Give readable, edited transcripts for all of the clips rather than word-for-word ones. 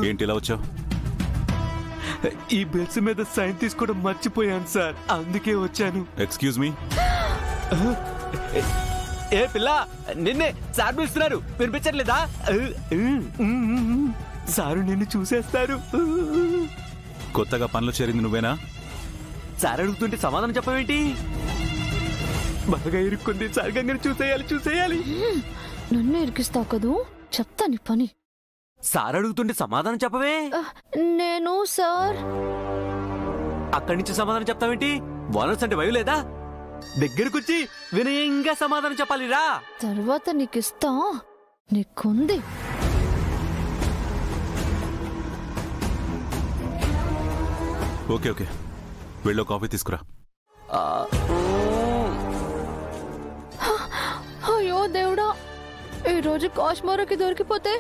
ఏంటి ఇలా వచ్చావు? ఈ బిల్స్ మీద సైన్ తీసుకోవడం మర్చిపోయాను సార్, అందుకే వచ్చాను. Excuse me. ఏ పిల్ల, నిన్నే సార్ పిలుస్తున్నారు, వినిపించట్లేదా? సారు నిన్ను చూసేస్తారు. కొత్తగా పనులు చేరింది నువ్వేనా? సార్ అడుగుతుంటే సమాధానం చెప్పవేంటి? బాగా ఇరుక్కుంది సార్, గంగని చూసేయాలి. నన్ను ఇరికిస్తావు కదూ, చెప్తా నీ పని. సార్ అడుగుతుంటే సమాధానం చెప్పవే. నేను సార్. అక్కడి నుంచి సమాధానం చెప్తావేంటి? బోనస్ అంటే భయం లేదా? దగ్గరకొచ్చి వినయంగా సమాధానం చెప్పాలిరా. తర్వాత నీకిస్తా, నీకుంది. ఓకే ఓకే, వెళ్ళో కాఫీ తీసుకురా. అయ్యో దేవుడా, ఈ రోజు కాశ్మీరకి దొరికిపోతే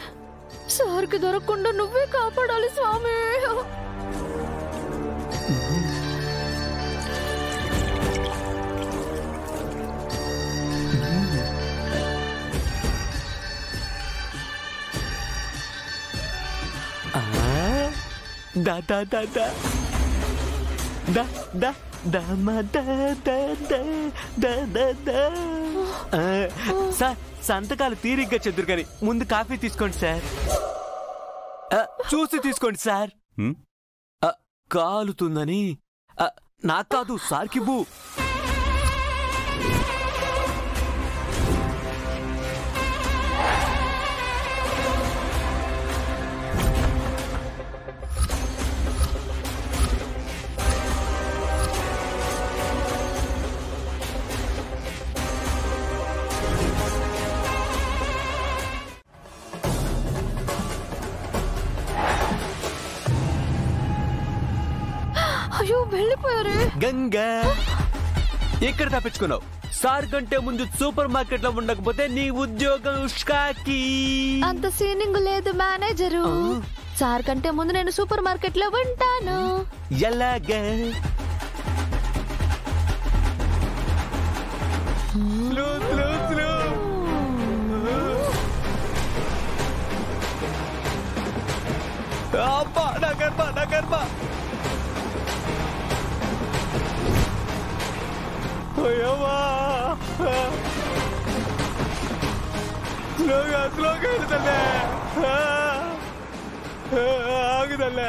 సార్కి దొరకకుండా నువ్వే కాపాడాలి స్వామి. దా దా దా దా దా దా సార్, సంతకాలు తీరిగ్గా చెద్దురు కానీ ముందు కాఫీ తీసుకోండి సార్. చూసి తీసుకోండి సార్. కాలుతుందని నాకు కాదు, సార్కివ్వు. అయ్యో వెళ్ళిపోయారే. గంగా, ఎక్కడ తప్పించుకున్నావు? సార్ కంటే ముందు సూపర్ మార్కెట్ లో ఉండకపోతే నీ ఉద్యోగం ఉష్కాకి. అంత సీనింగ్ లేదు మేనేజరు. సార్ కంటే ముందు నేను సూపర్ మార్కెట్ లో ఉంటాను. ఎలాగా? నా గర్భ స్లోగా ఇడుతలే, ఆగుదలే.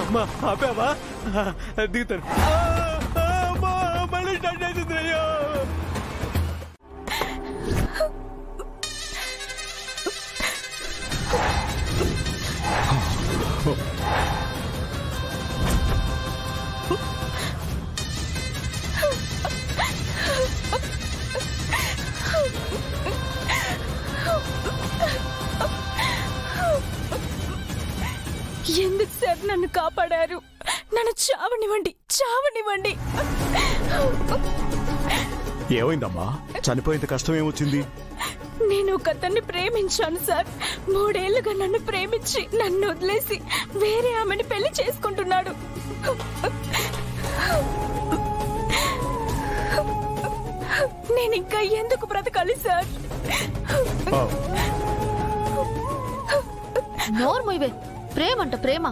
అమ్మా ఆపావా? దిగుతాను. మళ్ళీ స్టార్ట్ అవుతుంది. అయ్యో ఎందుకు సార్ నన్ను కాపాడారు? నన్ను చావనివ్వండి. ఏమైందమ్మా? చనిపోయేంత కష్టం ఏమొచ్చింది? నేను ఒక అతన్ని ప్రేమించాను సార్. 3 ఏళ్లుగా నన్ను ప్రేమించి నన్ను వదిలేసి వేరే ఆమెని పెళ్లి చేసుకుంటున్నాడు. నేను ఇంకా ఎందుకు బ్రతకాలి సార్? నోర్మోయివే, ప్రేమంట ప్రేమ.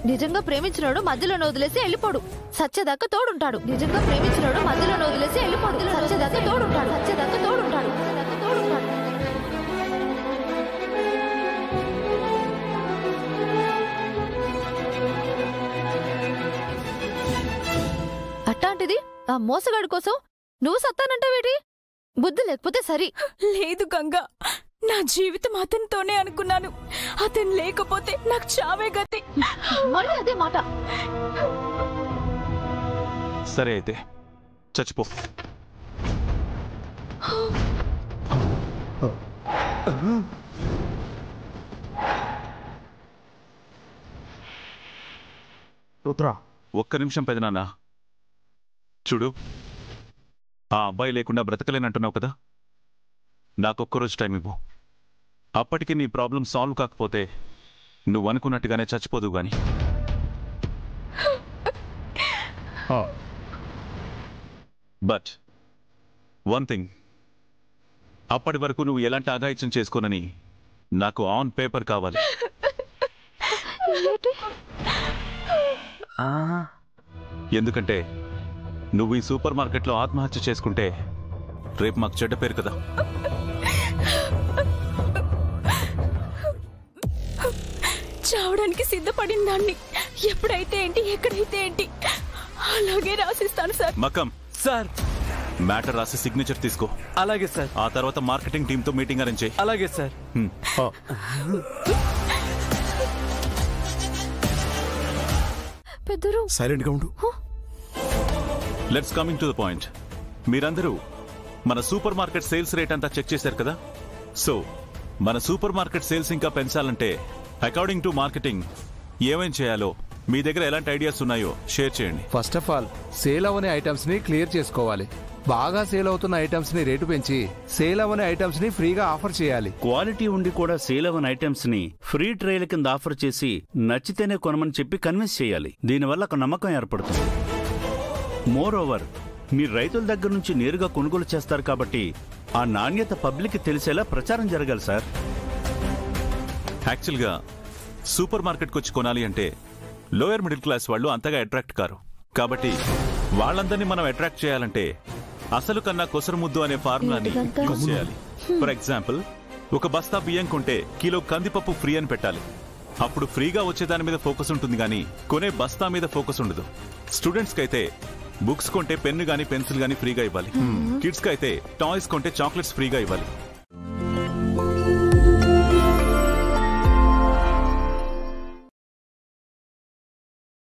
నిజంగా ప్రేమించినాడు మధ్యలో వదిలేసి వెళ్ళిపోడు, సత్యదాకా తోడుంటాడు. నిజంగా ప్రేమించినాడు మధ్యలో వదిలేసి వెళ్ళిపోడు, సత్యదాకా తోడుంటాడు. అట్లాంటిది ఆ మోసగాడి కోసం నువ్వు సత్తానంటావేటి? బుద్ధి లేకపోతే సరి. లేదు గంగా, నా జీవితం అతనితోనే అనుకున్నాను. అతను లేకపోతే నాకు చావే గతి. మళ్ళీ అదే మాట. సరే అయితే చచ్చిపో. ఒక్క నిమిషం పెదనాన్న. చూడు, ఆ అబ్బాయి లేకుండా బ్రతకలేనంటున్నావు కదా, నాకొక్కరోజు టైం ఇవ్వు. అప్పటికి నీ ప్రాబ్లం సాల్వ్ కాకపోతే నువ్వు అనుకున్నట్టుగానే చచ్చిపోదు గాని. బట్ వన్ థింగ్, అప్పటి వరకు నువ్వు ఎలాంటి అఘాయిత్యం చేసుకోనని నాకు ఆన్ పేపర్ కావాలి. ఎందుకంటే నువ్వు ఈ సూపర్ మార్కెట్లో ఆత్మహత్య చేసుకుంటే రేపు మాకు చెడ్డ పేరు కదా. చావడానికి సిద్ధపడిన దాన్ని ఎప్పుడైతే ఏంటి ఎక్కడైతే ఏంటి అలాగే రాసిస్తాను సార్. మకం సార్, మ్యాటర్ రాసి సిగ్నేచర్ తీసుకో. అలాగే సార్. ఆ తర్వాత మార్కెటింగ్ టీంతో మీటింగ్ అరేంజ్ చేయి. అలాగే సార్. పెద్దరు సైలెంట్ గా ఉండు. Let's coming to the point. మీరందరూ మన సూపర్ మార్కెట్ సేల్స్ రేట్ అంతా చెక్ చేశారు కదా. సో మన సూపర్ మార్కెట్ సేల్స్ ఇంకా పెంచాలంటే అకార్డింగ్ టు మార్కెటింగ్ ఏమేం చేయాలో, మీ దగ్గర ఎలాంటి ఐడియాస్ ఉన్నాయో షేర్ చేయండి. ఫస్ట్ ఆఫ్ ఆల్ సేల్ అవనే ఐటమ్స్ ని క్లియర్ చేసుకోవాలి. బాగా సేల్ అవుతున్న ఐటమ్స్ ని రేటు పెంచి సేల్ అవనే ఐటమ్స్ ని ఫ్రీగా ఆఫర్ చేయాలి. క్వాలిటీ ఉండి కూడా సేల్ అవన్ ఐటమ్స్ ని ఫ్రీ ట్రయల్ కింద ఆఫర్ చేసి నచ్చితేనే కొనమని చెప్పి కన్విన్స్ చేయాలి. దీనివల్ల ఒక నమ్మకం ఏర్పడుతుంది. మోర్ ఓవర్, మీరు రైతుల దగ్గర నుంచి నేరుగా కొనుగోలు చేస్తారు కాబట్టి ఆ నాణ్యత పబ్లిక్ తెలిసేలా ప్రచారం జరగాలి సార్. యాక్చువల్గా సూపర్ మార్కెట్కి వచ్చి కొనాలి అంటే లోయర్ మిడిల్ క్లాస్ వాళ్ళు అంతగా అట్రాక్ట్ కారు. కాబట్టి వాళ్ళందరినీ మనం అట్రాక్ట్ చేయాలంటే అసలు కన్నా కొసరు ముద్దు అనే ఫార్ములాని యూజ్ చేయాలి. ఫర్ ఎగ్జాంపుల్, ఒక బస్తా బియ్యం కొంటే కిలో కందిపప్పు ఫ్రీ అని పెట్టాలి. అప్పుడు ఫ్రీగా వచ్చే దాని మీద ఫోకస్ ఉంటుంది కానీ కొనే బస్తా మీద ఫోకస్ ఉండదు. స్టూడెంట్స్ కైతే బుక్స్ కొంటే పెన్ను గానీ పెన్సిల్ గానీ ఫ్రీగా ఇవ్వాలి. కిడ్స్ కైతే టాయ్స్ కొంటే చాక్లెట్స్ ఫ్రీగా ఇవ్వాలి.